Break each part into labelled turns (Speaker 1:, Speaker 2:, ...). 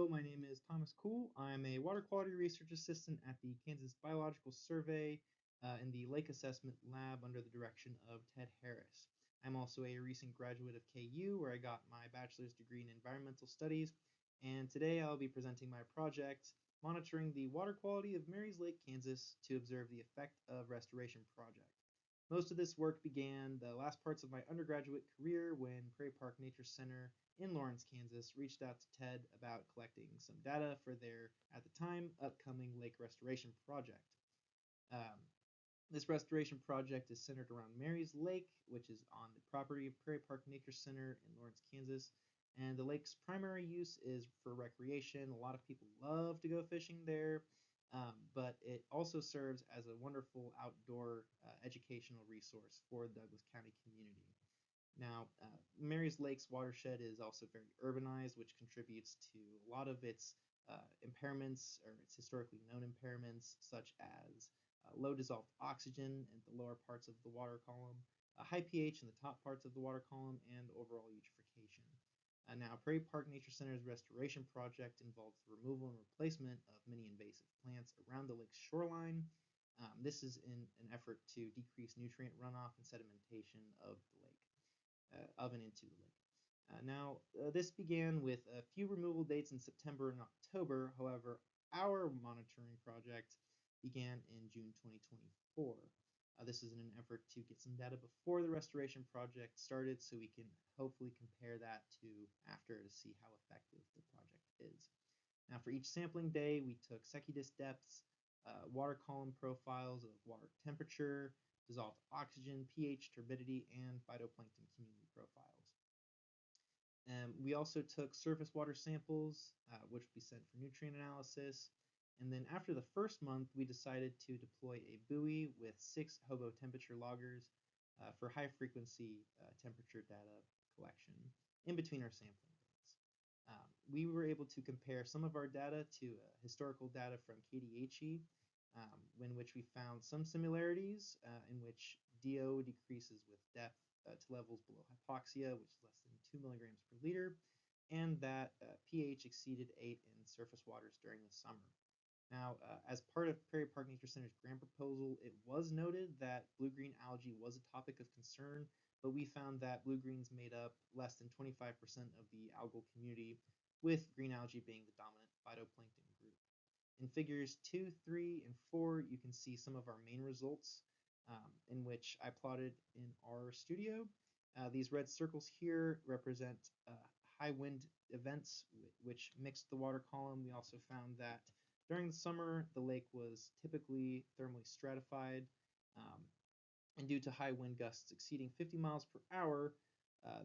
Speaker 1: Hello, my name is Thomas Coole. I'm a water quality research assistant at the Kansas Biological Survey in the Lake Assessment Lab under the direction of Ted Harris. I'm also a recent graduate of KU where I got my bachelor's degree in environmental studies, and today I'll be presenting my project monitoring the water quality of Marys Lake, Kansas to observe the effect of restoration project. Most of this work began the last parts of my undergraduate career when Prairie Park Nature Center in Lawrence, Kansas reached out to Ted about collecting some data for their, at the time, upcoming lake restoration project. Um, this restoration project is centered around Marys Lake, which is on the property of Prairie Park Nature Center in Lawrence, Kansas. And the lake's primary use is for recreation. A lot of people love to go fishing there, but it also serves as a wonderful outdoor educational resource for the Douglas County community. Now, Marys Lake's watershed is also very urbanized, which contributes to a lot of its impairments, or its historically known impairments, such as low dissolved oxygen in the lower parts of the water column, high pH in the top parts of the water column, and overall eutrophication. Now, Prairie Park Nature Center's restoration project involves the removal and replacement of many invasive plants around the lake's shoreline. This is in an effort to decrease nutrient runoff and sedimentation of the lake of and into the lake. This began with a few removal dates in September and October. However, our monitoring project began in June 2024. This is in an effort to get some data before the restoration project started so we can hopefully compare that to after to see how effective the project is. Now, for each sampling day, we took Secudis depths, water column profiles of water temperature, dissolved oxygen, pH, turbidity, and phytoplankton community profiles. We also took surface water samples, which we sent for nutrient analysis. And then after the first month, we decided to deploy a buoy with 6 hobo temperature loggers for high frequency temperature data collection in between our sampling dates. We were able to compare some of our data to historical data from KDHE, in which we found some similarities in which DO decreases with depth to levels below hypoxia, which is less than 2 milligrams per liter, and that pH exceeded 8 in surface waters during the summer. Now, as part of Prairie Park Nature Center's grant proposal, it was noted that blue-green algae was a topic of concern, but we found that blue-greens made up less than 25% of the algal community, with green algae being the dominant phytoplankton group. In figures 2, 3, and 4, you can see some of our main results in which I plotted in our studio. These red circles here represent high wind events which mixed the water column. We also found that during the summer, the lake was typically thermally stratified, and due to high wind gusts exceeding 50 miles per hour,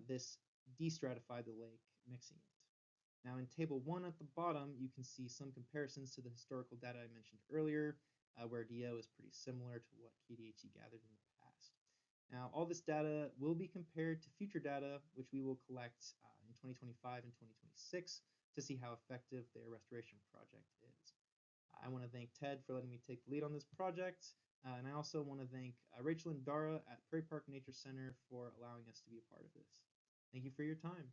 Speaker 1: this destratified the lake, mixing it. Now in table 1 at the bottom, you can see some comparisons to the historical data I mentioned earlier, where DO is pretty similar to what KDHE gathered in the past. Now all this data will be compared to future data, which we will collect in 2025 and 2026 to see how effective their restoration project is. I want to thank Ted for letting me take the lead on this project, and I also want to thank Rachel and Dara at Prairie Park Nature Center for allowing us to be a part of this. Thank you for your time.